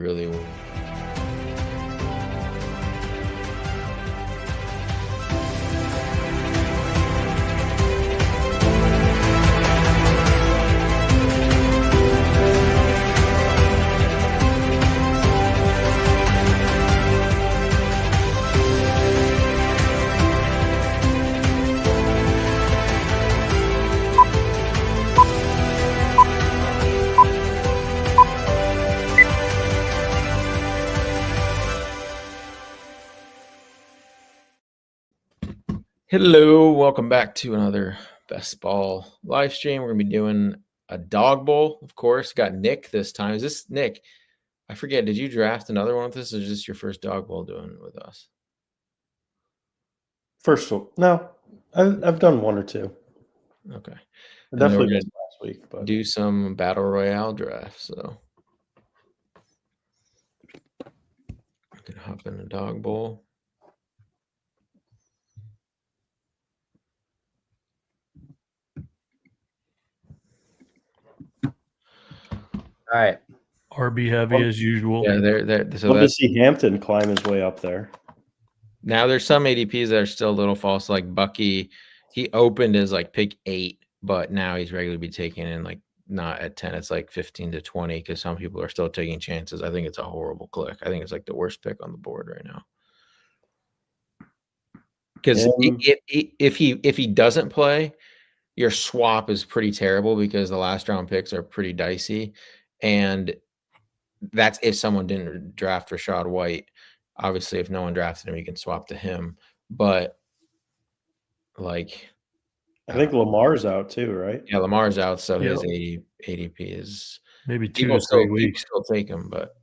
really. Hello, welcome back to another Best Ball live stream. We're gonna be doing a dog bowl, of course. Got Nick this time. Is this Nick? I forget. Did you draft another one with us, or is this your first dog bowl doing it with us? First one, no, I've done one or two. Okay, I definitely missed last week, but do some battle royale draft. So I can hop in a dog bowl. All right. RB heavy as usual. Yeah, they're so love to see Hampton climb his way up there. Now there's some ADPs that are still a little false, like Bucky. He opened as like pick 8, but now he's regularly be taken in like not at 10. It's like 15 to 20 because some people are still taking chances. I think it's a horrible click. I think it's like the worst pick on the board right now. Because if he doesn't play, your swap is pretty terrible because the last round picks are pretty dicey, and that's if someone didn't draft Rashad White. Obviously, if no one drafted him, you can swap to him. But like, I think Lamar's out too, right? Yeah, Lamar's out, so his ADP is maybe 2 to 3 weeks. Still take him, but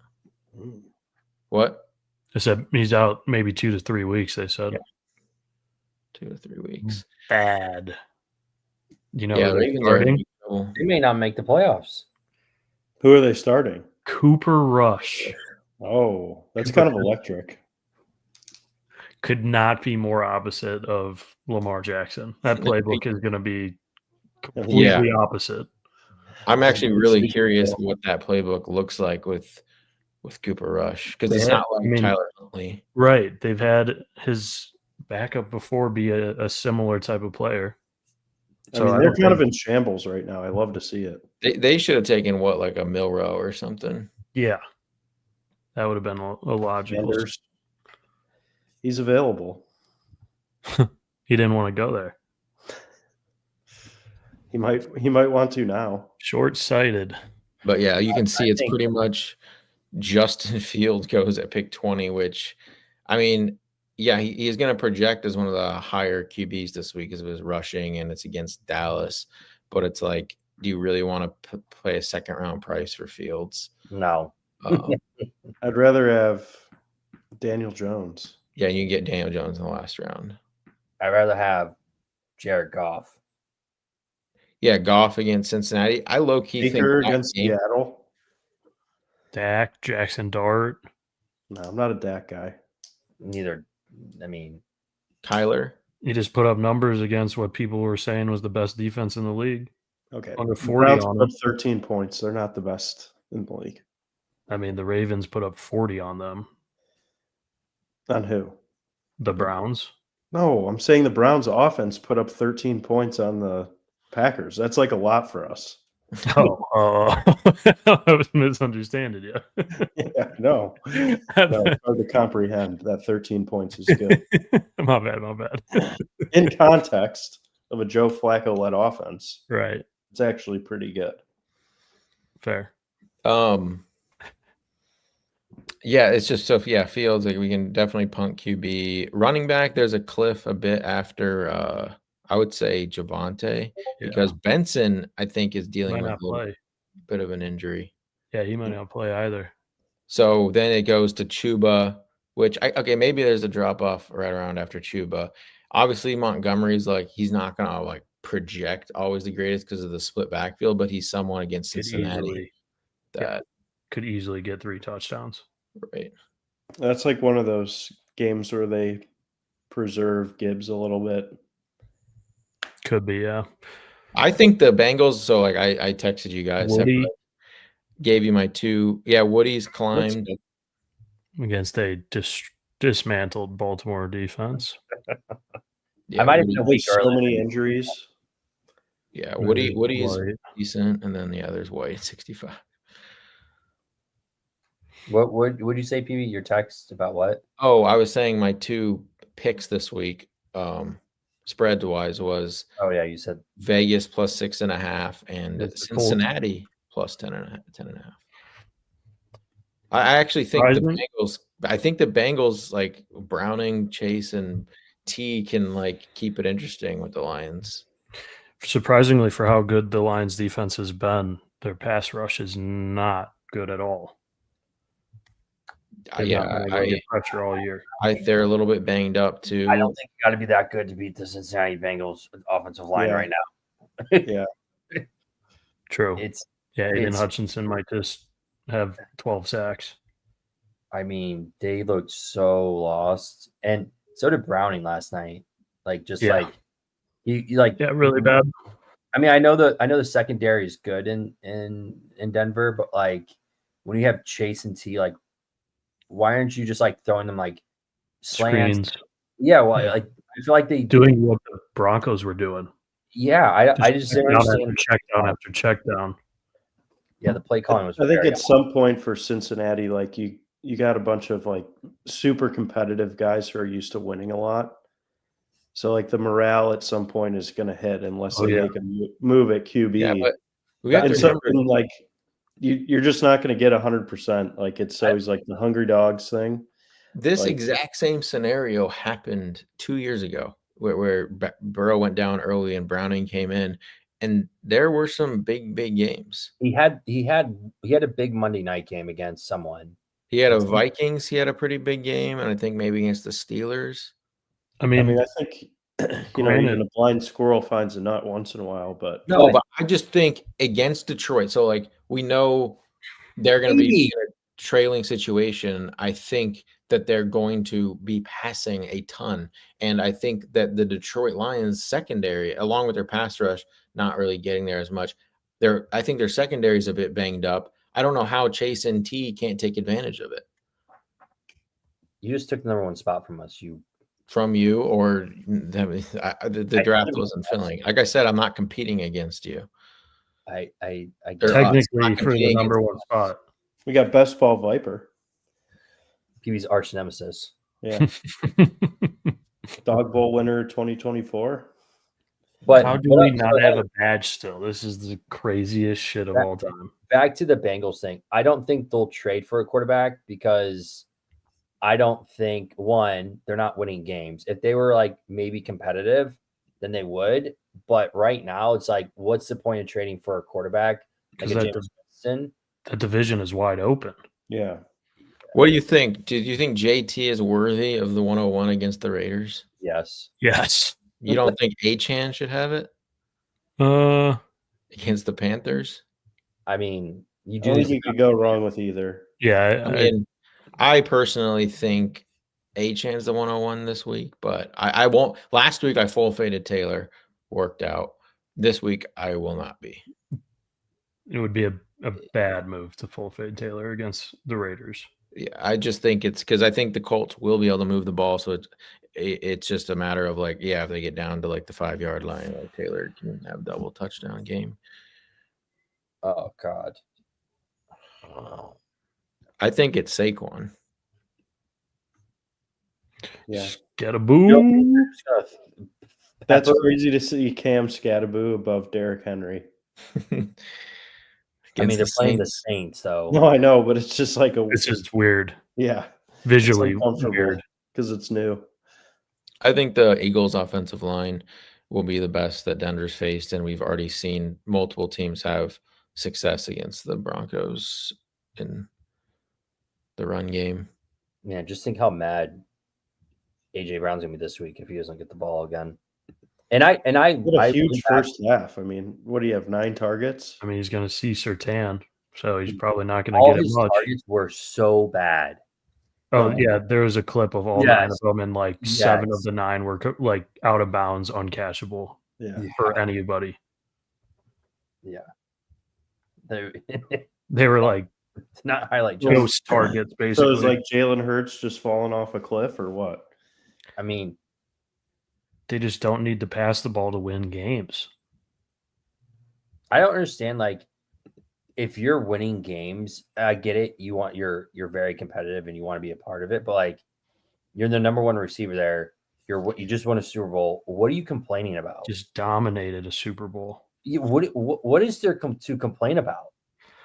what? I said he's out maybe 2 to 3 weeks. They said 2 to 3 weeks. Bad. You know, yeah, they may not make the playoffs. Who are they starting? Cooper Rush. Oh, that's kind of electric. Could not be more opposite of Lamar Jackson. That playbook is going to be completely opposite. I'm actually really curious what that playbook looks like with Cooper Rush because it's not like Tyler Huntley. Right. They've had his backup before be a similar type of player. So I mean, they're kind of in shambles right now. I love to see it. They should have taken like a Milrow or something. Yeah. That would have been a logical. He's available. He didn't want to go there. He might want to now. Short-sighted. But yeah, you can see it's pretty much Justin Fields goes at pick 20, which, I mean, yeah, he is going to project as one of the higher QBs this week because of his rushing, and it's against Dallas. But it's like, do you really want to play a second-round price for Fields? No. I'd rather have Daniel Jones. Yeah, you can get Daniel Jones in the last round. I'd rather have Jared Goff. Yeah, Goff against Cincinnati. I low-key think against Seattle. Dak, Jackson Dart. No, I'm not a Dak guy. Neither. I mean, Kyler. He just put up numbers against what people were saying was the best defense in the league. Okay. Under 40 on them. 13 points. They're not the best in the league. I mean, the Ravens put up 40 on them. On who? The Browns. No, I'm saying the Browns offense put up 13 points on the Packers. That's like a lot for us. I was misunderstanding you. Yeah, no. It's hard to comprehend that 13 points is good. My bad. In context of a Joe Flacco-led offense. Right. It's actually pretty good. Fair. Yeah, it's just Fields, like we can definitely punt QB. Running back, there's a cliff a bit after I would say Javonte because Benson, I think, is dealing with a bit of an injury. Yeah, he might not play either. So then it goes to Chuba, which maybe there's a drop off right around after Chuba. Obviously, Montgomery's like he's not gonna like project always the greatest because of the split backfield, but he's someone against Cincinnati that could easily get 3 touchdowns. Right. That's like one of those games where they preserve Gibbs a little bit. Could be, yeah. I think the Bengals. So like I texted you guys. gave you my 2. Yeah, Woody's climbed. against a dismantled Baltimore defense. Yeah, I might have Woody, been a week So early. many injuries. yeah, Woody's White. decent, and then the other's White at 65. What would you say, PB? Your text about what? Oh, I was saying my 2 picks this week, spread wise, was Oh yeah, you said Vegas plus 6.5 and It's the Colts. Cincinnati plus 10.5. I actually think the Surprising. Bengals. I think the Bengals, like Browning, Chase, and T, can like keep it interesting with the Lions. Surprisingly, for how good the Lions defense has been, their pass rush is not good at all. They've not been able to get pressure all year. They're a little bit banged up too. I don't think you got to be that good to beat the Cincinnati Bengals offensive line Yeah. right now. Yeah. True. It's Aiden Hutchinson might just have 12 sacks. I mean, they looked so lost, and so did Browning last night. Like, just Yeah. like he like really bad. I mean, I know the secondary is good in Denver, but like when you have Chase and T, like, why aren't you just like throwing them like slants? Screens. Yeah, well, like I feel like they Doing what the Broncos were doing. Yeah, I just didn't understand. Check down after check down. Yeah, the play calling was. I think at some point for Cincinnati, like you got a bunch of like super competitive guys who are used to winning a lot. So like the morale at some point is going to hit unless they make a move at QB. Yeah, but we got and something like you're just not going to get 100%. Like it's always like the hungry dogs thing. This exact same scenario happened 2 years ago, where Burrow went down early and Browning came in, and there were some big games. He had a big Monday night game against someone. He had a Vikings. He had a pretty big game, and I think maybe against the Steelers. I mean, I think even a blind squirrel finds a nut once in a while, but no, but I just think against Detroit. So like we know they're going to be in a trailing situation. I think that they're going to be passing a ton, and I think that the Detroit Lions secondary, along with their pass rush, not really getting there as much. I think their secondary is a bit banged up. I don't know how Chase and T can't take advantage of it. You just took the number 1 spot from us. From you, or the draft wasn't filling. Like I said, I'm not competing against you. I technically for the number 1 spot. We got Best Ball Viper. PB's arch nemesis. Yeah. Dawg Bowl winner 2024. But how do we not have a badge still? This is the craziest shit of all time. Back to the Bengals thing. I don't think they'll trade for a quarterback because I don't think, one, they're not winning games. If they were like maybe competitive, then they would. But right now, it's like, what's the point of trading for a quarterback? Like the division is wide open. Yeah. What do you think? Do you think JT is worthy of the 101 against the Raiders? Yes. Yes. You don't think Achane should have it? Against the Panthers? I mean, I don't think you could go wrong with either. Yeah. I mean, I personally think Achane's the 101 this week, but I won't. Last week I full faded Taylor, worked out. This week I will not be. It would be a bad move to full fade Taylor against the Raiders. Yeah, I just think it's because I think the Colts will be able to move the ball, so it's just a matter of like, yeah, if they get down to like the 5-yard line, like Taylor can have double touchdown game. Oh God. I think it's Saquon. Yeah. Scattaboo. That's crazy to see Cam Scattaboo above Derrick Henry. I mean, they're playing the Saints, though. No, I know, but it's just like it's just weird. Yeah. Visually weird. Because it's new. I think the Eagles' offensive line will be the best that Denver's faced, and we've already seen multiple teams have success against the Broncos in the run game. Man, just think how mad AJ Brown's gonna be this week if he doesn't get the ball again. And I what a huge first half. I mean, what do you have? 9 targets? I mean, he's going to see Surtain, so he's probably not going to get it much. All his targets were so bad. Oh yeah, there was a clip of all 9 of them, and like 7 of the 9 were like out of bounds, uncashable for anybody. Yeah. They were like not highlight ghost targets, basically. So it's like Jalen Hurts just falling off a cliff or what? I mean, they just don't need to pass the ball to win games. I don't understand. Like, if you're winning games, I get it. You're very competitive and you want to be a part of it, but like, you're the number one receiver there. You just won a Super Bowl. What are you complaining about? Just dominated a Super Bowl. What is there to complain about?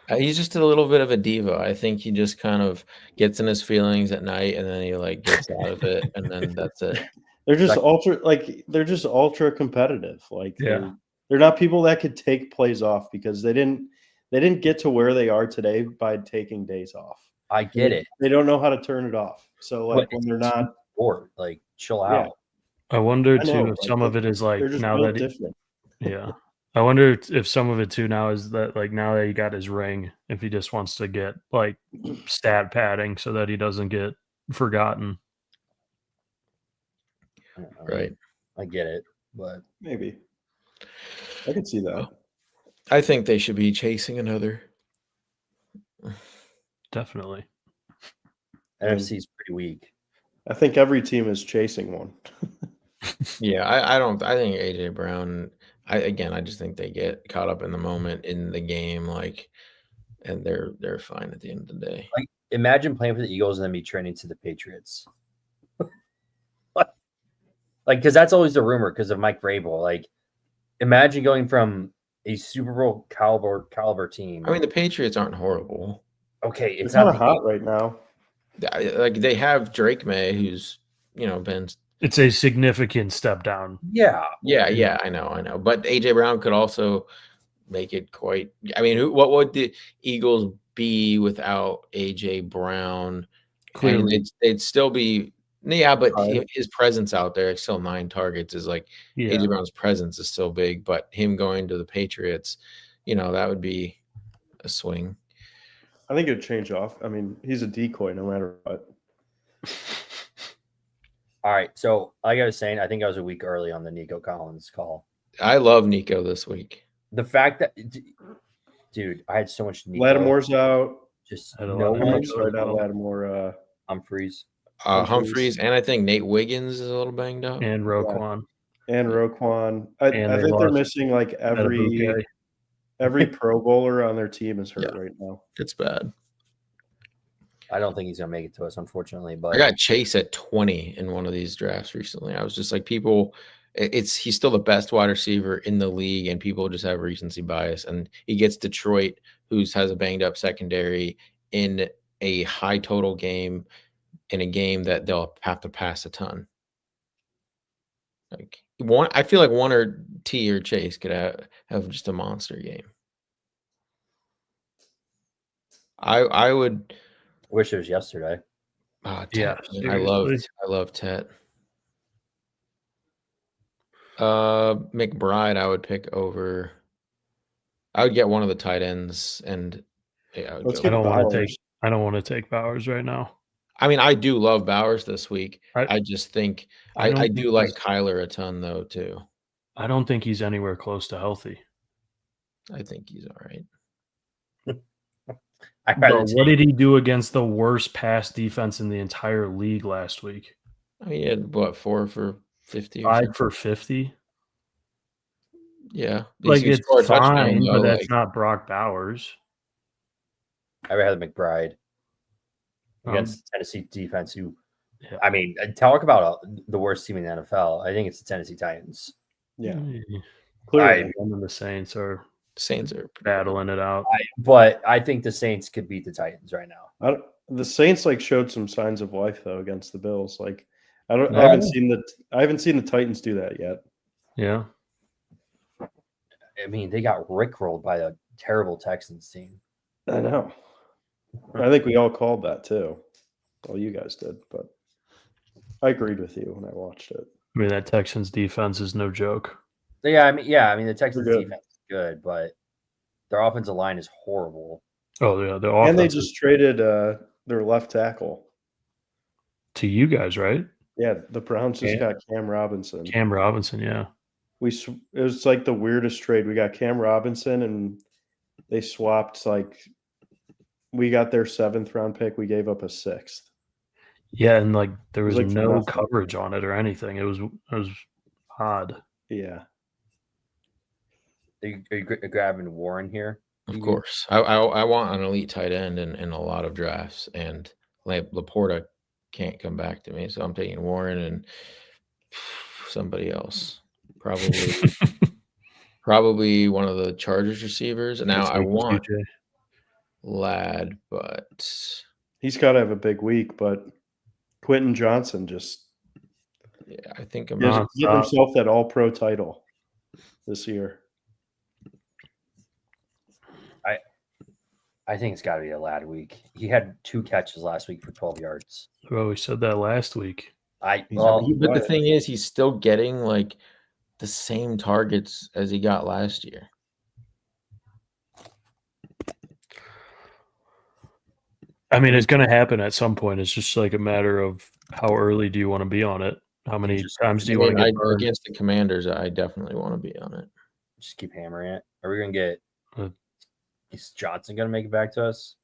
He's just a little bit of a diva. I think he just kind of gets in his feelings at night, and then he like gets out of it, and then that's it. They're just ultra competitive. Like they're not people that could take plays off because they didn't get to where they are today by taking days off. I get it. They don't know how to turn it off. So like when they're not bored, like chill out. I wonder too if some of it is like now that different. I wonder if some of it too now is that like now that he got his ring, if he just wants to get like stat padding so that he doesn't get forgotten. Right. I get it, but maybe I can see that. I think they should be chasing another. Definitely. NFC is pretty weak. I think every team is chasing one. Yeah, I think AJ Brown. I just think they get caught up in the moment in the game, like, and they're fine at the end of the day. Like, imagine playing for the Eagles and then be training to the Patriots. Like, because that's always the rumor because of Mike Vrabel. Like, imagine going from a Super Bowl caliber team. I mean, the Patriots aren't horrible. Okay, it's kind of hot right now. Like they have Drake May, who's been. It's a significant step down. Yeah, I know. But AJ Brown could also make it quite. I mean, what would the Eagles be without AJ Brown? Clearly, they'd still be. Yeah, but his presence out there, still 9 targets, is like AJ Brown's presence is still big. But him going to the Patriots, that would be a swing. I think it'd change off. I mean, he's a decoy no matter what. All right, so like I was saying, I think I was a week early on the Nico Collins call. I love Nico this week. The fact that, dude, I had so much Nico. Lattimore's out. Just no one's right on Lattimore. Humphreys, and I think Nate Wiggins is a little banged up. And Roquan. Yeah. And Roquan. I think they're missing like every Pro Bowler on their team is hurt right now. It's bad. I don't think he's gonna make it to us, unfortunately. But I got Chase at 20 in one of these drafts recently. I was just like, he's still the best wide receiver in the league, and people just have recency bias. And he gets Detroit, who has a banged up secondary, in a high total game, in a game that they'll have to pass a ton. Like I feel like one or T or Chase could have just a monster game. I would wish it was yesterday. Yeah, I love Tet. McBride, I would pick over. I would get one of the tight ends, and I don't want to take Bowers right now. I mean, I do love Bowers this week. I just think I do like Kyler a ton though too. I don't think he's anywhere close to healthy. I think he's all right. What did he do against the worst pass defense in the entire league last week? I mean, he had 4 for 50? 5 for 50? Yeah. Like, it's fine, but that's not Brock Bowers. I rather McBride against Tennessee defense, who, I mean, talk about the worst team in the NFL. I think it's the Tennessee Titans. Yeah. Clearly, the Saints are battling it out. But I think the Saints could beat the Titans right now. The Saints showed some signs of life though against the Bills. Like I haven't seen the Titans do that yet. Yeah. I mean, they got rickrolled by a terrible Texans team. I know. I think we all called that too. Well, you guys did, but I agreed with you when I watched it. I mean, that Texans defense is no joke. Yeah, I mean, the Texans defense is good, but their offensive line is horrible. Oh yeah, and they just traded their left tackle to you guys, right? Yeah, the Browns just got Cam Robinson. Yeah. It was like the weirdest trade. We got Cam Robinson, and they swapped like we got their 7th round pick. We gave up a 6th. Yeah, and like there was like no nothing. coverage on it or anything. It was odd. Yeah. Are you grabbing Warren here? Of course. I want an elite tight end in a lot of drafts, and Laporta can't come back to me, so I'm taking Warren and somebody else. Probably one of the Chargers receivers. And now I want Ladd, but he's got to have a big week. But Quentin Johnson just I think I'm give himself that All-Pro title this year. I think it's got to be a Ladd week. He had 2 catches last week for 12 yards. Well, we said that last week. But the thing is, he's still getting like the same targets as he got last year. I mean, it's going to happen at some point. It's just like a matter of how early do you want to be on it? How many times do you want to get burned? Against the Commanders, I definitely want to be on it. Just keep hammering it. Are we going to get is Johnson going to make it back to us?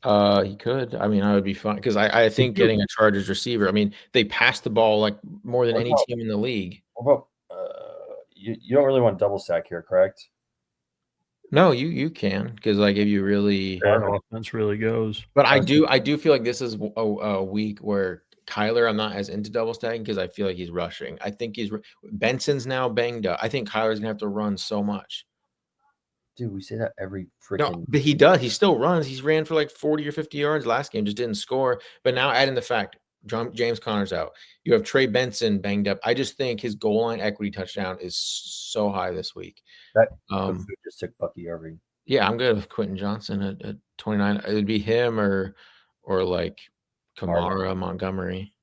He could. I mean, I would be fine because I think getting a Chargers receiver. I mean, they pass the ball like more than any team in the league. What about you don't really want double stack here, correct? No, you can, because like if you really that offense really goes. But I do feel like this is a week where Kyler, I'm not as into double stacking because I feel like he's rushing. I think Benson's now banged up. I think Kyler's gonna have to run so much. Dude, we say that every freaking. No, but he does. He still runs. He's ran for like 40 or 50 yards last game, just didn't score. But now adding the fact James Conner's out, you have Trey Benson banged up. I just think his goal line equity touchdown is so high this week. That just took Bucky Irving. Yeah, I'm good with Quentin Johnson at 29. It would be him or like Kamara, Montgomery.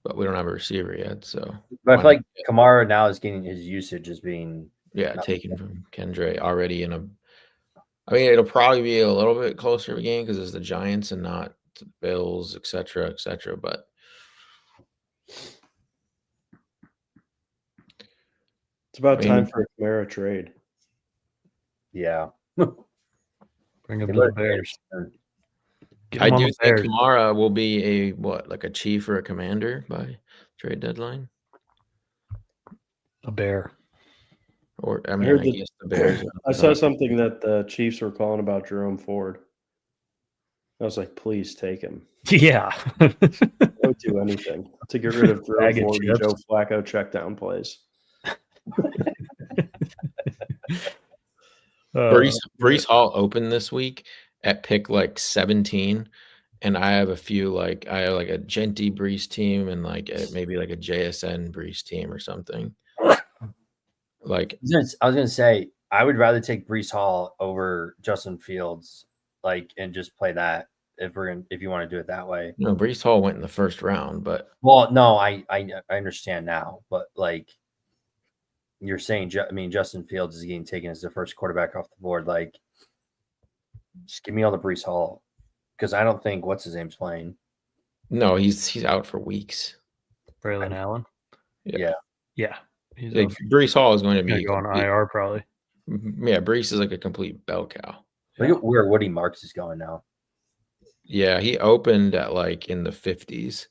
But we don't have a receiver yet, so. But I feel like Kamara now is getting his usage as being taken from Kendra already in a. I mean, it'll probably be a little bit closer of a game because it's the Giants and not the Bills, et cetera, et cetera. But it's about time for a Kamara trade. Yeah. Bring him to the Bears. I do think Kamara will be like a chief or a commander by trade deadline. A bear. Or I guess the Bears. I saw something that the Chiefs were calling about Jerome Ford. I was like, please take him. Yeah. I would do anything to get rid of Jerome Ford and Joe Flacco check down plays. Breece Hall opened this week at pick like 17, and I have a few I have like a Genty Breece team and like maybe like a JSN Breece team or something. Like I was gonna say, I would rather take Breece Hall over Justin Fields, and just play that if you want to do it that way. No, Breece Hall went in the first round, but no, I understand now, but you're saying, I mean, Justin Fields is getting taken as the first quarterback off the board. Just give me all the Breece Hall, because I don't think what's his name's playing. No, he's out for weeks. Braylon Allen. Yeah. Breece Hall is going to be going IR probably. Yeah, Breece is like a complete bell cow. Look at where Woody Marks is going now. Yeah, he opened at in the 50s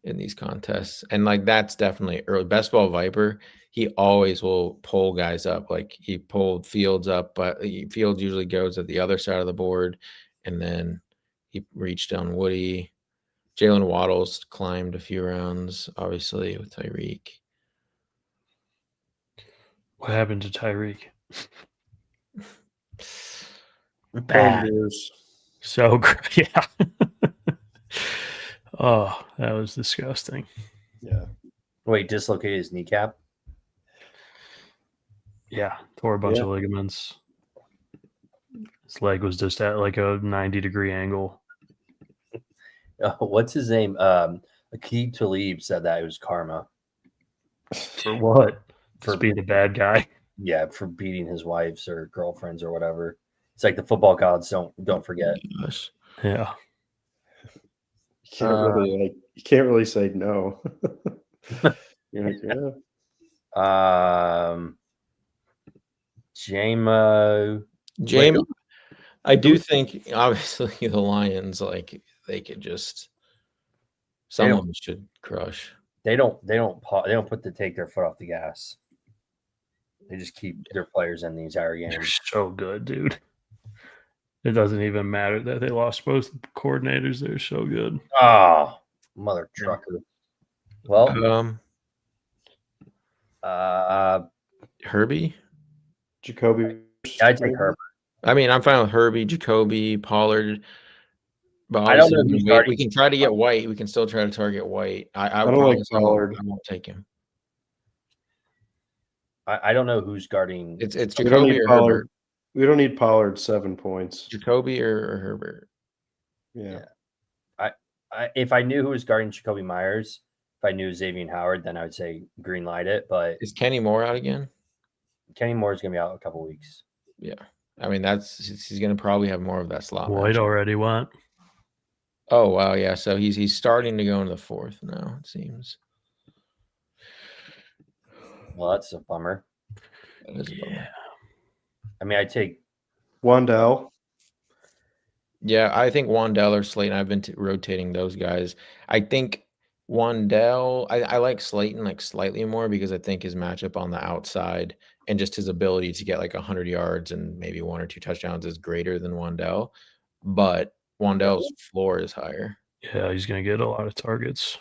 in these contests, and that's definitely early. Best Ball Viper, he always will pull guys up. He pulled Fields up, but Fields usually goes at the other side of the board, and then he reached on Woody. Jalen Waddles climbed a few rounds, obviously, with Tyreek. What happened to Tyreek? Bad. So great. Yeah. Oh, that was disgusting. Yeah. Wait, dislocated his kneecap? Yeah, tore a bunch of ligaments. His leg was just at like a 90-degree angle. What's his name? Aqib Talib said that it was karma. For what? For being a bad guy. Yeah, for beating his wives or girlfriends or whatever. It's like the football gods don't forget. Yeah. You can't really say no. You're like, yeah. Jamo. James, I do think obviously the Lions, like they could just someone should crush. They don't take their foot off the gas. They just keep their players in the entire game. They're so good, dude. It doesn't even matter that they lost both coordinators. They're so good. Oh, mother trucker. Well, Herbie, Jacoby. I'd take Herbert. I mean, I'm fine with Herbie, Jacoby, Pollard. But I don't know who's we can try to get White. We can still try to target White. I don't like Pollard. I won't take him. I don't know who's guarding. It's Jacoby or Herbert. We don't need Pollard 7 points. Jacoby or Herbert. Yeah. If I knew who was guarding Jacoby Myers, if I knew Xavier Howard, then I would say green light it. But is Kenny Moore out again? Kenny Moore is going to be out a couple weeks. Yeah. I mean, he's going to probably have more of that slot. White already went. Oh, wow. Yeah. So he's starting to go into the fourth now, it seems. Well, that's a bummer. That is a bummer. Yeah. I mean, I'd take Wandell. Yeah, I think Wandell or Slayton. I've been rotating those guys. I think Wandell, I like Slayton like slightly more because I think his matchup on the outside and just his ability to get like 100 yards and maybe 1 or 2 touchdowns is greater than Wandell. But Wandell's floor is higher. Yeah, he's going to get a lot of targets.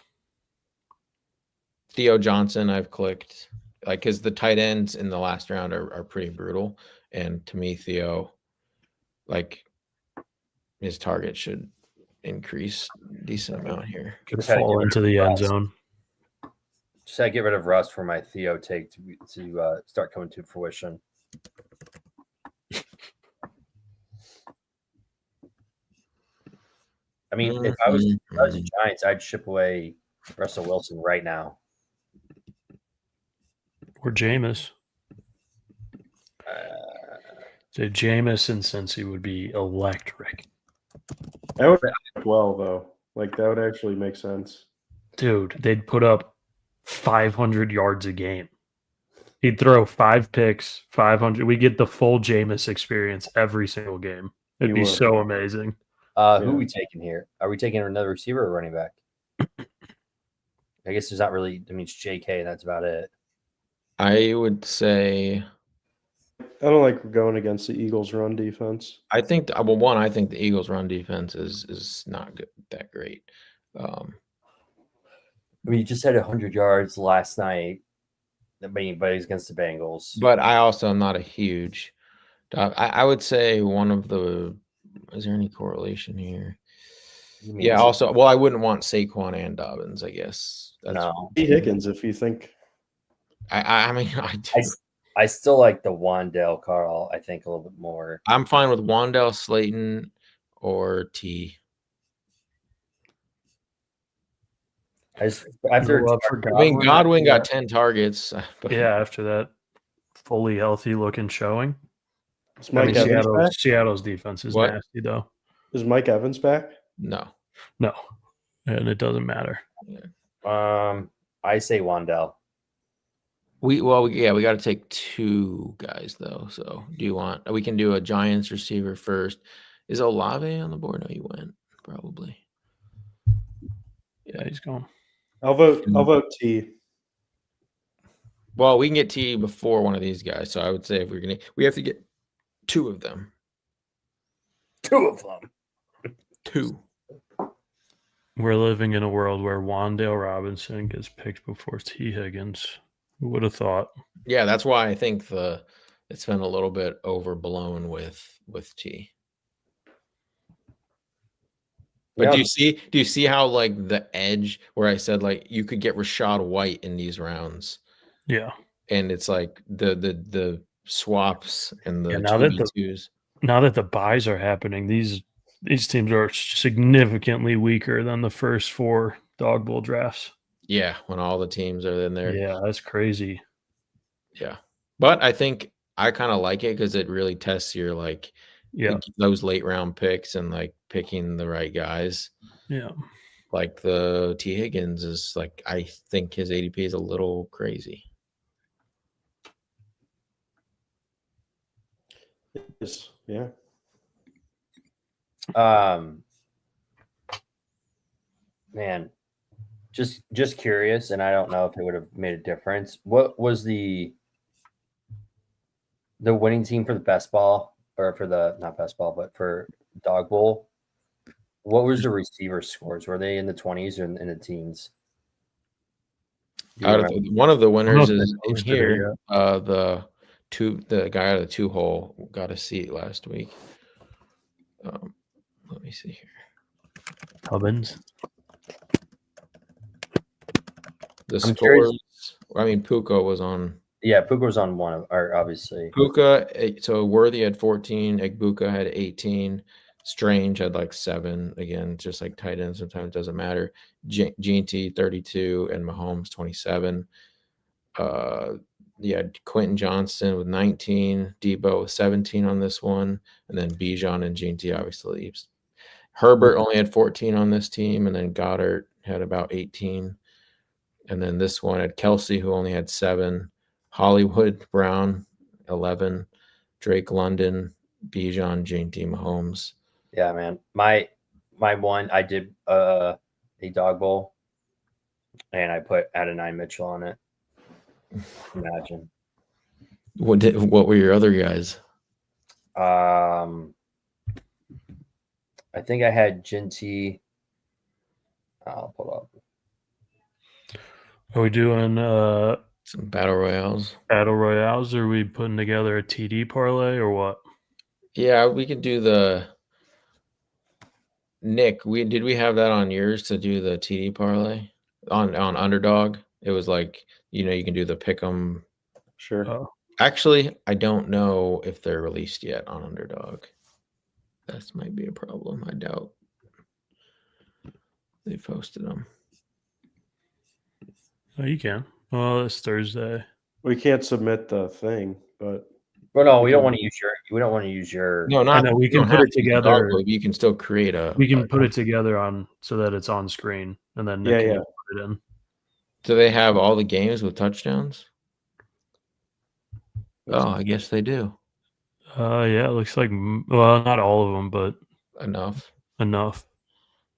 Theo Johnson, I've clicked. Like, because the tight ends in the last round are pretty brutal. And to me, Theo, like, his target should increase a decent amount here. Could fall into the end zone. Just had to get rid of Russ for my Theo take to start coming to fruition. I mean, if I was the Giants, I'd ship away Russell Wilson right now. Or Jameis. So Jameis and Cincy would be electric. That would work well, though. Like, that would actually make sense. Dude, they'd put up 500 yards a game. He'd throw 5 picks, 500. We get the full Jameis experience every single game. It'd be so amazing. Who are we taking here? Are we taking another receiver or running back? I guess there's not really. I mean, it's JK. That's about it. I would say. I don't like going against the Eagles' run defense. I think, well, I think the Eagles' run defense is not good, that great. I mean, you just had 100 yards last night, but he's against the Bengals. But I also am not a huge. I would say one of the. Is there any correlation here? Yeah. Also, well, I wouldn't want Saquon and Dobbins. I guess. No. T. Higgins, if you think. I mean, I do. I still like the Wandell Carl, I think, a little bit more. I'm fine with Wandell, Slayton, or T. Godwin got 10 targets. Yeah, after that fully healthy looking showing. Seattle's defense is nasty, though. Is Mike Evans back? No. And it doesn't matter. Yeah. I say Wandell. We got to take 2 guys though. So we can do a Giants receiver first. Is Olave on the board? No, he went probably. Yeah, he's gone. I'll vote T. Well, we can get T before one of these guys. So I would say if we have to get 2 of them. 2 of them. 2. We're living in a world where Wan'Dale Robinson gets picked before T. Higgins. Who would have thought? Yeah, that's why I think it's been a little bit overblown with T. But do you see how like the edge where I said like you could get Rashad White in these rounds? Yeah. And it's like the swaps and the now that the buys are happening, these teams are significantly weaker than the first 4 Dawg Bowl drafts. Yeah, when all the teams are in there. Yeah, that's crazy. Yeah. But I think I kind of like it because it really tests your those late round picks and like picking the right guys. Yeah. Like the T. Higgins is like, I think his ADP is a little crazy. Yes. Yeah. Man, just curious, and I don't know if it would have made a difference. What was the winning team for the best ball, or for the not best ball, but for Dawg Bowl? What was the receiver scores? Were they in the 20s or in the teens? One of the winners if they is in posted it here. The guy out of the 2-hole got a seat last week. Let me see here. Hubbins. The scores. I mean, Puka was on. Yeah, Puka was on one of, or obviously. Puka, so Worthy had 14, Egbuka had 18, Strange had like 7. Again, just like tight end, sometimes doesn't matter. GT 32 and Mahomes 27. Quentin Johnston with 19, Debo with 17 on this one, and then Bijan and GT obviously. Herbert only had 14 on this team, and then Goddard had about 18. And then this one had Kelsey, who only had 7. Hollywood Brown, 11. Drake London, Bijan, GT, Mahomes. Yeah, man. My one, I did a Dawg Bowl, and I put Adonai Mitchell on it. Imagine. What were your other guys? I think I had Ginty. I'll pull up. Are we doing some battle royales? Battle royales, or are we putting together a TD parlay or what? Yeah, we could do the Nick. Did we have that on yours to do the TD parlay on Underdog? It was like, you can do the pick 'em. Sure. Oh. Actually, I don't know if they're released yet on Underdog. That might be a problem. I doubt they posted them. Oh, you can. Well, it's Thursday. We can't submit the thing, but well, no, we don't want to use your. We don't want to use your. No, not. I know, we can put it together. You can still create a. We can put it together on so that it's on screen, and then Nick can put it in. Do they have all the games with touchdowns? Oh, I guess they do. Yeah, it looks like, well, not all of them, but enough.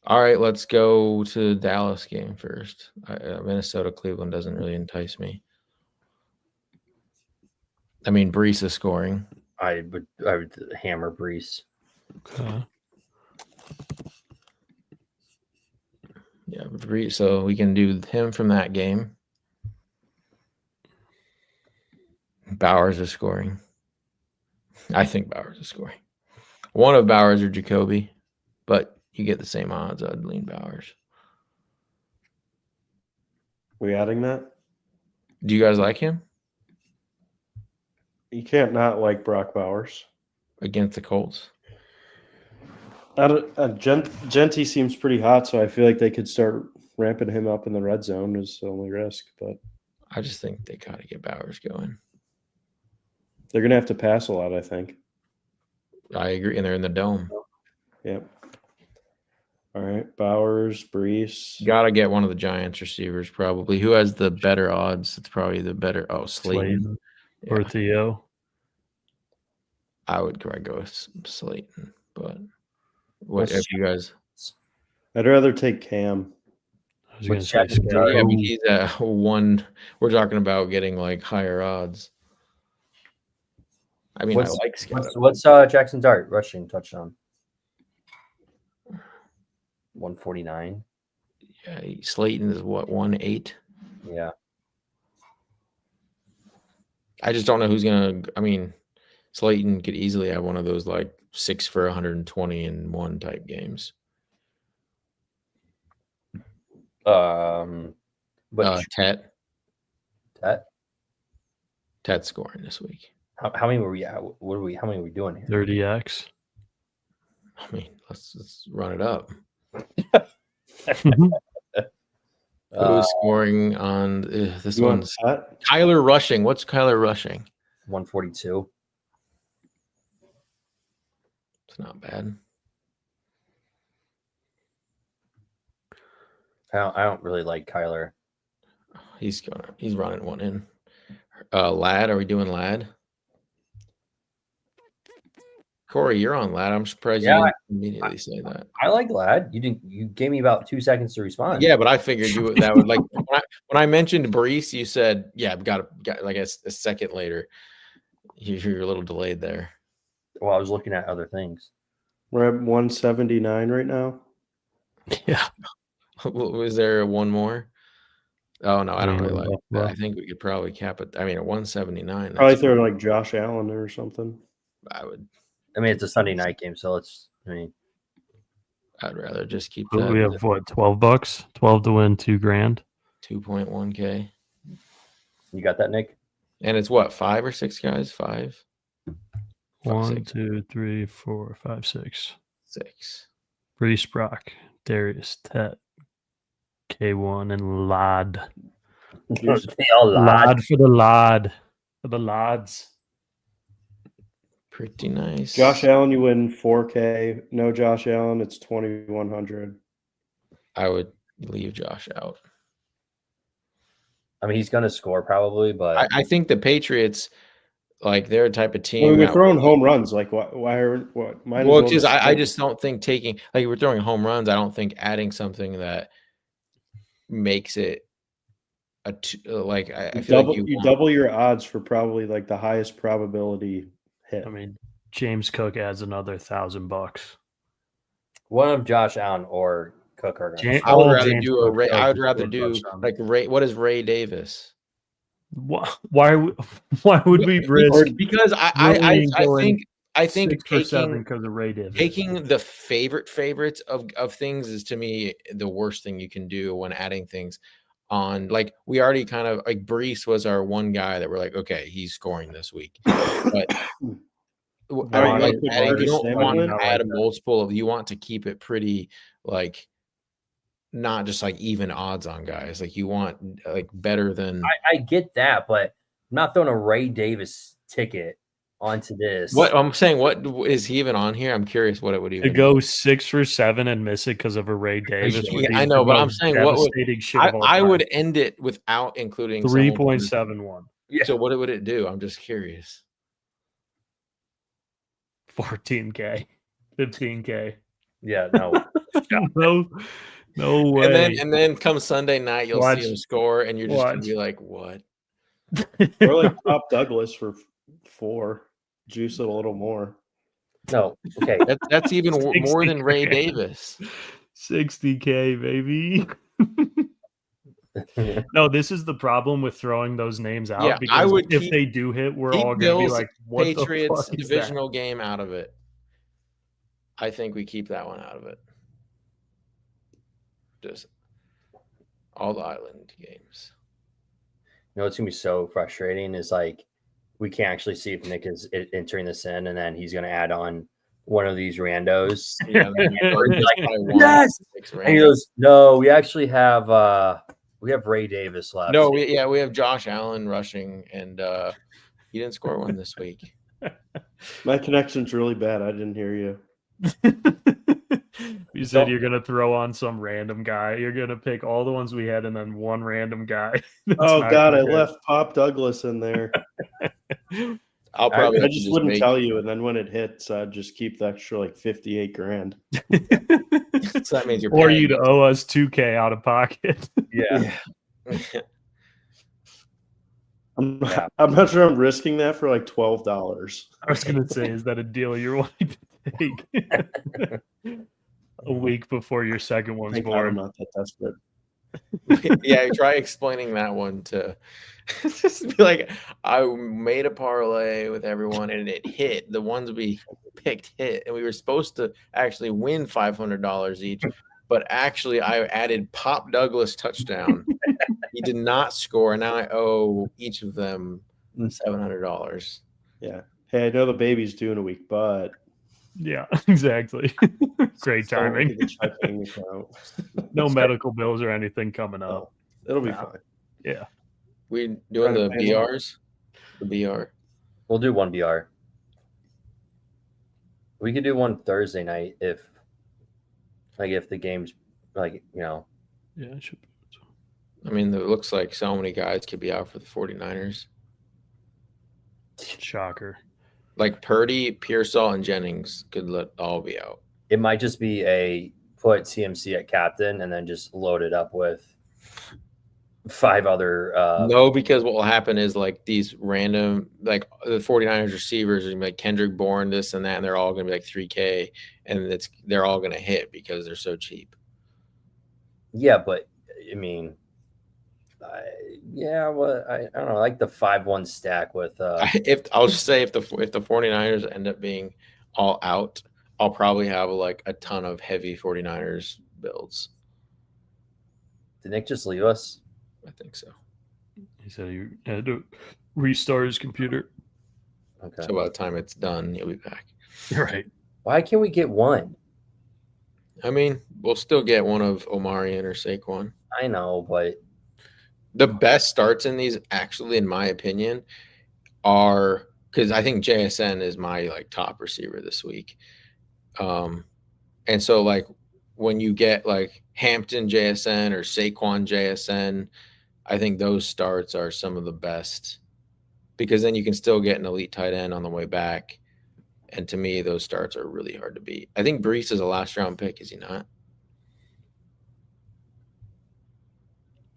All right, let's go to the Dallas game first. Minnesota Cleveland doesn't really entice me. I mean, Brees is scoring. I would hammer Brees. Okay. Yeah, Brees. So we can do him from that game. Bowers is scoring. I think Bowers is scoring. One of Bowers or Jacoby, but you get the same odds. I'd lean Bowers. We adding that? Do you guys like him? You can't not like Brock Bowers against the Colts. Genty seems pretty hot, so I feel like they could start ramping him up in the red zone. Is the only risk, but I just think they gotta get Bowers going. They're gonna have to pass a lot, I think. I agree, and they're in the dome. Yep. All right, Bowers, Brees. Gotta get one of the Giants receivers, probably. Who has the better odds? It's probably the better. Oh, Slayton. Or Theo. I would probably go with Slayton, but what if you guys? I'd rather take Cam. I was going to say Scott. Yeah, he's at 1. We're talking about getting like higher odds. I mean, I like Scott. What's Jackson Dart rushing touchdown? 149. Yeah, Slayton is what, 1.8? Yeah. I just don't know who's gonna. I mean, Slayton could easily have one of those like 6 for 120 in one type games. Tet's scoring this week. How many were we at? How many are we doing here? 30x. I mean, let's run it up. Who's scoring on this one's Kyler rushing? What's Kyler rushing? 142. It's not bad. I don't really like Kyler. He's running one in. Lad, are we doing Lad? Corey, you're on Lad. I'm surprised you didn't immediately say that. I like Lad. You gave me about 2 seconds to respond. Yeah, but I figured that would like when I mentioned Brees, you said, yeah, got like a second later. You're a little delayed there. Well, I was looking at other things. We're at 179 right now. Yeah. Was there one more? Oh no, I don't really like that. Well, I think we could probably cap it. I mean, at 179. Probably throw like Josh Allen or something. I would. I mean, it's a Sunday night game, so I'd rather just keep but that. we have what, $12? 12 to win, $2,000. 2.1K. You got that, Nick? And it's what, 5 or 6 guys? 5. 1, 6. 2, 3, 4, 5, 6. 6. Brees, Brock, Darius, Tet, K1, and Lod. Lod for the Lod. For the Lods. Pretty nice. Josh Allen, you win 4K. No Josh Allen, it's 2,100. I would leave Josh out. I mean, he's going to score probably, but I think the Patriots, like, they're a type of team. Well, we're throwing home runs. Like, why are what? Well, because I just don't think taking, like, we're throwing home runs. I don't think adding something that makes it I feel like you double your odds for probably like the highest probability hit. I mean, James Cook adds another $1,000. one of Josh Allen or Cook are going to I would rather do a Ray. I would rather do like Ray. What is Ray Davis? Why would we risk? Because I think taking because of Ray Davis. Taking the favorites of things is, to me, the worst thing you can do when adding things on. Like, we already kind of, like, Brees was our one guy that we're like, okay, he's scoring this week. But you don't want to add a multiple of, you want to keep it pretty, like, not just like even odds on guys. Like, you want like better than. I get that, but I'm not throwing a Ray Davis ticket onto this. What I'm saying, what is he even on here? I'm curious what it would even to go 6 for 7 and miss it because of a Ray Davis. I know, but I'm saying what I would end it without including 3.71. Yeah. So what would it do? I'm just curious. 14K, 15K. Yeah, no. No way. And then come Sunday night, you'll see him score, and you're just gonna be like, "What?" Or like Pop Douglas for 4, juice it a little more. No, okay, that's even more than Ray Davis. 60K, baby. No, this is the problem with throwing those names out. Yeah, because if they do hit, we're all gonna be like, "What Patriots the fuck is divisional game out of it." I think we keep that one out of it. Just all the island games. You know what's gonna be so frustrating is, like, we can't actually see if Nick is entering this in, and then he's gonna add on one of these randos. Yeah, yes. And he goes, "No, we actually have Ray Davis left." No, we have Josh Allen rushing, and he didn't score one this week. My connection's really bad. I didn't hear you. You said you're gonna throw on some random guy. You're gonna pick all the ones we had and then one random guy. Oh God, I left Pop Douglas in there. I'll probably. I just wouldn't tell you, and then when it hits, I'd just keep the extra like $58,000. So that means you're. Or you'd owe us $2K out of pocket. Yeah. I'm not sure I'm risking that for like $12. I was gonna say, is that a deal you're wanting to take? A week before your second one's born. I'm not that desperate. Yeah, try explaining that one to just be like, I made a parlay with everyone and it hit. The ones we picked hit, and we were supposed to actually win $500 each, but actually I added Pop Douglas touchdown. He did not score, and now I owe each of them $700. Yeah. Hey, I know the baby's due in a week, but yeah, exactly. Great timing. No medical bills or anything coming up. It'll be fine. Yeah. We doing the BRs? The BR. We'll do one BR. We could do one Thursday night if the game's like, Yeah, it should be. I mean, it looks like so many guys could be out for the 49ers. Shocker. Like Purdy, Pearsall, and Jennings could all be out. It might just be a put CMC at captain and then just load it up with 5 other. No, because what will happen is like these random, like the 49ers receivers are like Kendrick Bourne, this and that, and they're all going to be like 3K, and they're all going to hit because they're so cheap. Yeah, but I mean, I don't know. I like the 5-1 stack with. If I'll just say if the 49ers end up being all out, I'll probably have like a ton of heavy 49ers builds. Did Nick just leave us? I think so. He said he had to restart his computer. Okay. So by the time it's done, you'll be back. Right. Why can't we get one? I mean, we'll still get one of Omarion or Saquon. I know, but the best starts in these, actually, in my opinion, are because I think JSN is my like top receiver this week. And so like when you get like Hampton JSN or Saquon JSN, I think those starts are some of the best because then you can still get an elite tight end on the way back. And to me, those starts are really hard to beat. I think Brees is a last round pick, is he not?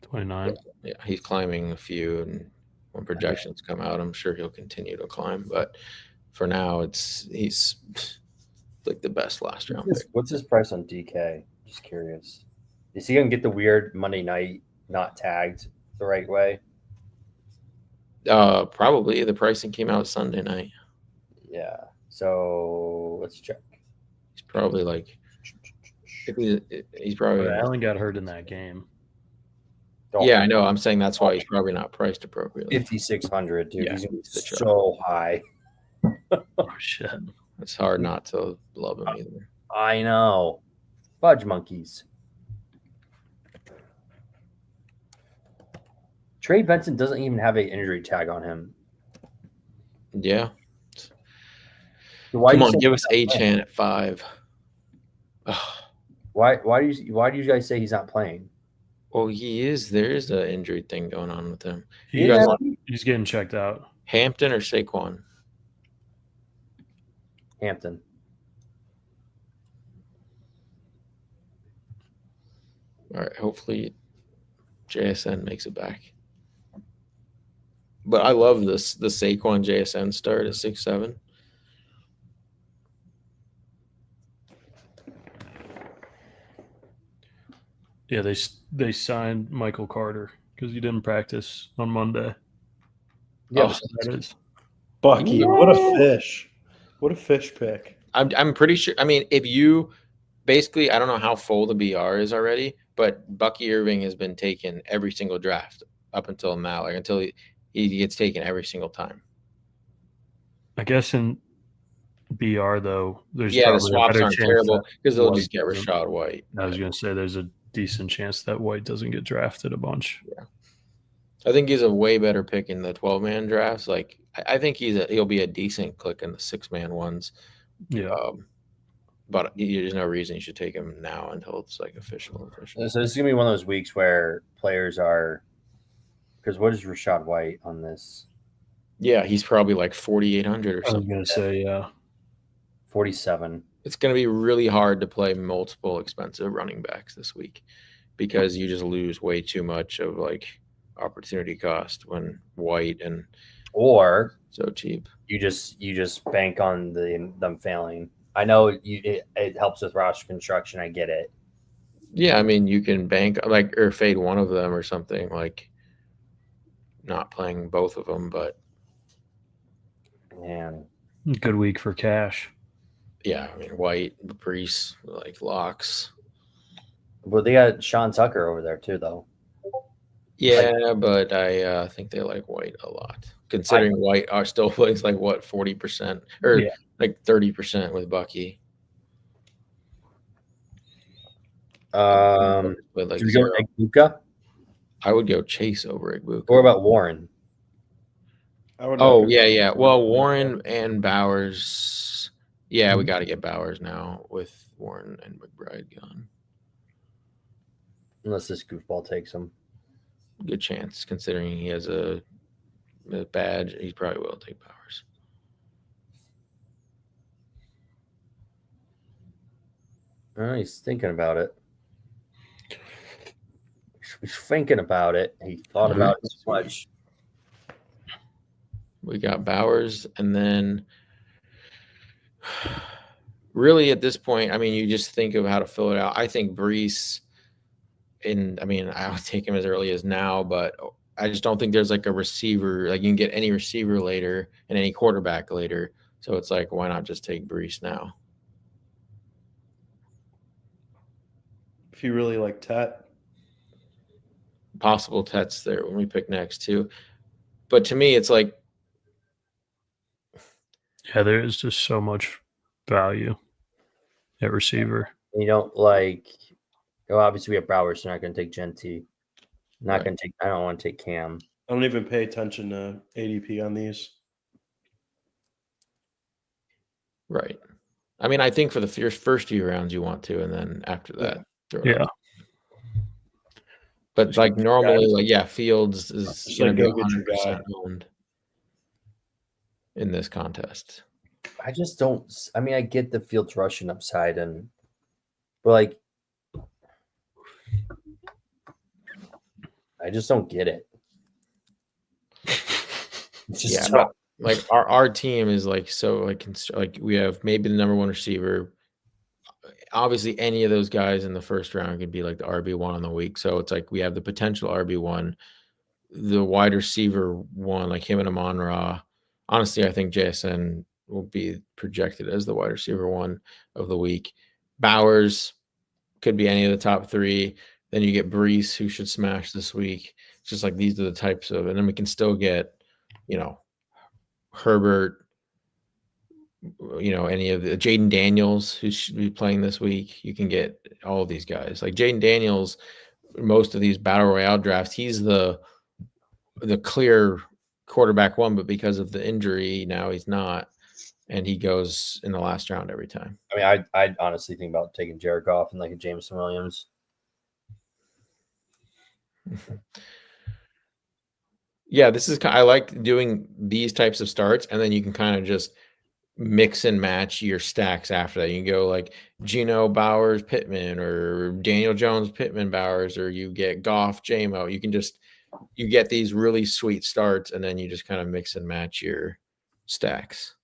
29. Yeah, he's climbing a few, and when projections come out, I'm sure he'll continue to climb. But for now, he's like the best last round pick. What's his price on DK? Just curious. Is he gonna get the weird Monday night not tagged the right way? Probably. The pricing came out Sunday night. Yeah. So let's check. He's probably like he's probably. But Allen got hurt in that game. Yeah, I know. I'm saying that's why he's probably not priced appropriately. 5,600, dude. Yeah, he's gonna be he's the so high. Oh shit. It's hard not to love him either. I know. Fudge monkeys. Trey Benson doesn't even have an injury tag on him. Yeah. So why Come on, give us Achane at 5. Why do you guys say he's not playing? Well, he is. There is an injury thing going on with him. He's getting checked out. Hampton or Saquon? Hampton. All right. Hopefully, JSN makes it back. But I love the Saquon JSN start at 6-7. Yeah, they signed Michael Carter because he didn't practice on Monday. Yeah, that is Bucky. No. What a fish! What a fish pick. I'm pretty sure. I mean, if you basically, I don't know how full the BR is already, but Bucky Irving has been taken every single draft up until now, like until he gets taken every single time. I guess in BR though, there's the probably swaps aren't terrible because they'll just get White Rashad White. I was going to say there's a decent chance that White doesn't get drafted a bunch. Yeah, I think he's a way better pick in the 12-man drafts. Like I think he'll be a decent click in the 6-man ones. Yeah. But there's no reason you should take him now until it's like official. So this is gonna be one of those weeks where players are, because what is Rashad White on this? Yeah, he's probably like 4,800 or I was something. going to say, yeah. 47. It's going to be really hard to play multiple expensive running backs this week because you just lose way too much of like opportunity cost when White and Or so cheap. you just bank on them failing. I know it helps with roster construction. I get it. Yeah, I mean you can bank like or fade one of them or something, like not playing both of them, but Man, Good week for cash. yeah, I mean White, Brees, like locks. but they got Sean Tucker over there too, though. Yeah, but I think they like White a lot. Considering White are still plays like what 40% or like 30% with Bucky. But like do we go Igbuka? I would go Chase over Igbuka. Or about Warren? Oh yeah. Well, Warren and Bowers. Yeah, we got to get Bowers now with Warren and McBride gone. Unless this goofball takes him. Good chance, considering he has a badge. He probably will take Bowers. Oh, he's thinking about it. He's thinking about it. He thought about it so much. We got Bowers, and then really at this point, I mean, you just think of how to fill it out. I think Brees, I would take him as early as now, but I just don't think there's like a receiver. Like you can get any receiver later and any quarterback later. So it's like, why not just take Brees now? If you really like Tet. Possible Tets there when we pick next too. But to me, it's like, yeah, there is just so much value at receiver. You don't like. Well, obviously we have Bowers, so not going to take Genty. Not going to take. I don't want to take Cam. I don't even pay attention to ADP on these. Right. I mean, I think for the first few rounds you want to, and then after that, yeah. But like normally, like Fields is going to be 100% owned in this contest. I just don't. I mean, I get the Fields rushing upside, but like, I just don't get it. It's just but like our team is like so like we have maybe the number one receiver. Obviously, any of those guys in the first round could be like the RB1 on the week. So it's like we have the potential RB1, the wide receiver one, like him and Amon-Ra. Honestly, I think JSN will be projected as the wide receiver one of the week. Bowers could be any of the top three. Then you get Brees, who should smash this week. It's just like these are the types of, and then we can still get, Herbert, any of the Jaden Daniels who should be playing this week. You can get all of these guys. Like Jaden Daniels, most of these battle royale drafts, he's the clear quarterback one, but because of the injury, now he's not, and he goes in the last round every time. I mean, I'd honestly think about taking Jared Goff and like a Jameson Williams. Yeah, I like doing these types of starts, and then you can kind of just mix and match your stacks after that. You can go like Geno, Bowers, Pittman, or Daniel Jones, Pittman, Bowers, or you get Goff, JMO. You get these really sweet starts, and then you just kind of mix and match your stacks.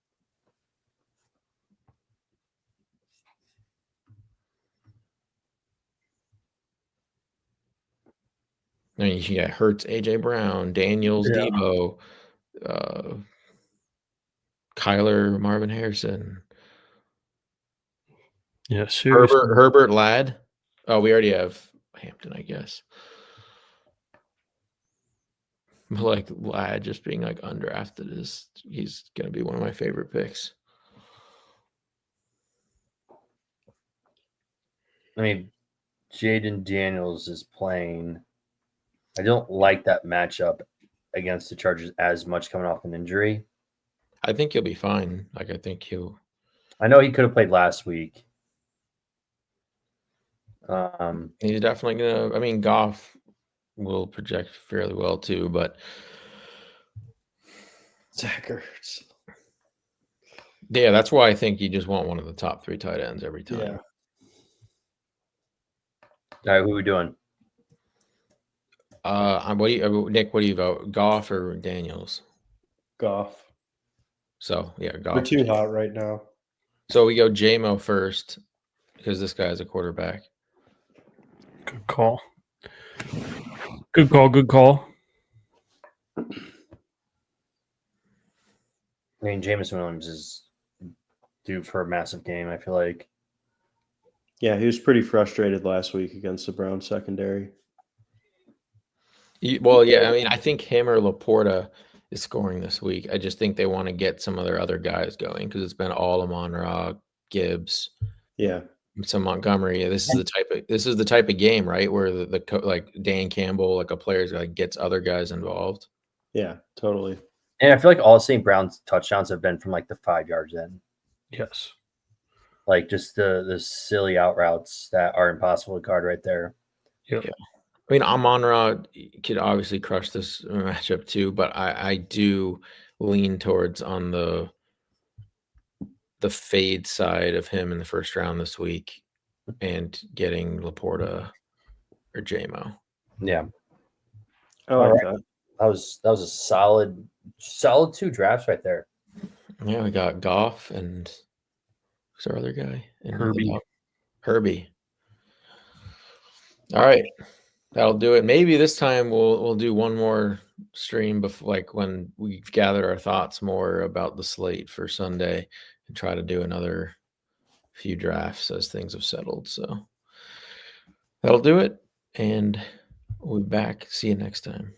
And you get Hurts, AJ Brown, Daniels, Debo, Kyler, Marvin Harrison. Yeah, seriously. Herbert, Ladd. Oh, we already have Hampton, I guess. Like Ladd just being like undrafted he's going to be one of my favorite picks. I mean, Jaden Daniels is playing. I don't like that matchup against the Chargers as much coming off an injury. I think he'll be fine. Like I know he could have played last week. He's definitely gonna. I mean, Goff will project fairly well too, but Zach Ertz. Yeah, that's why I think you just want one of the top three tight ends every time. Yeah. All right, who are we doing? Nick, what do you vote? Goff or Daniels? Goff. So yeah, Goff. We're too hot right now. So we go JMO first because this guy is a quarterback. Good call. Good call. I mean, Jameson Williams is due for a massive game, I feel like. Yeah, he was pretty frustrated last week against the Browns secondary. Well, yeah, I mean, I think him or Laporta is scoring this week. I just think they want to get some of their other guys going because it's been all Amon-Ra, Gibbs, some Montgomery. This is the type of game, right, where the like Dan Campbell, like a player, like gets other guys involved. Yeah, totally. And I feel like all St. Brown's touchdowns have been from like the 5 yards in. Yes. Like just the silly out routes that are impossible to guard right there. Yeah. I mean, Amon-Ra could obviously crush this matchup too, but I do lean towards on the fade side of him in the first round this week. and getting Laporta or JMO. Yeah. I like that. That was a solid 2 drafts right there. Yeah, we got Goff and who's our other guy? And Herbie. All right. That'll do it. Maybe this time we'll do one more stream before, like when we've gathered our thoughts more about the slate for Sunday, and try to do another few drafts as things have settled. So that'll do it. And we'll be back. See you next time.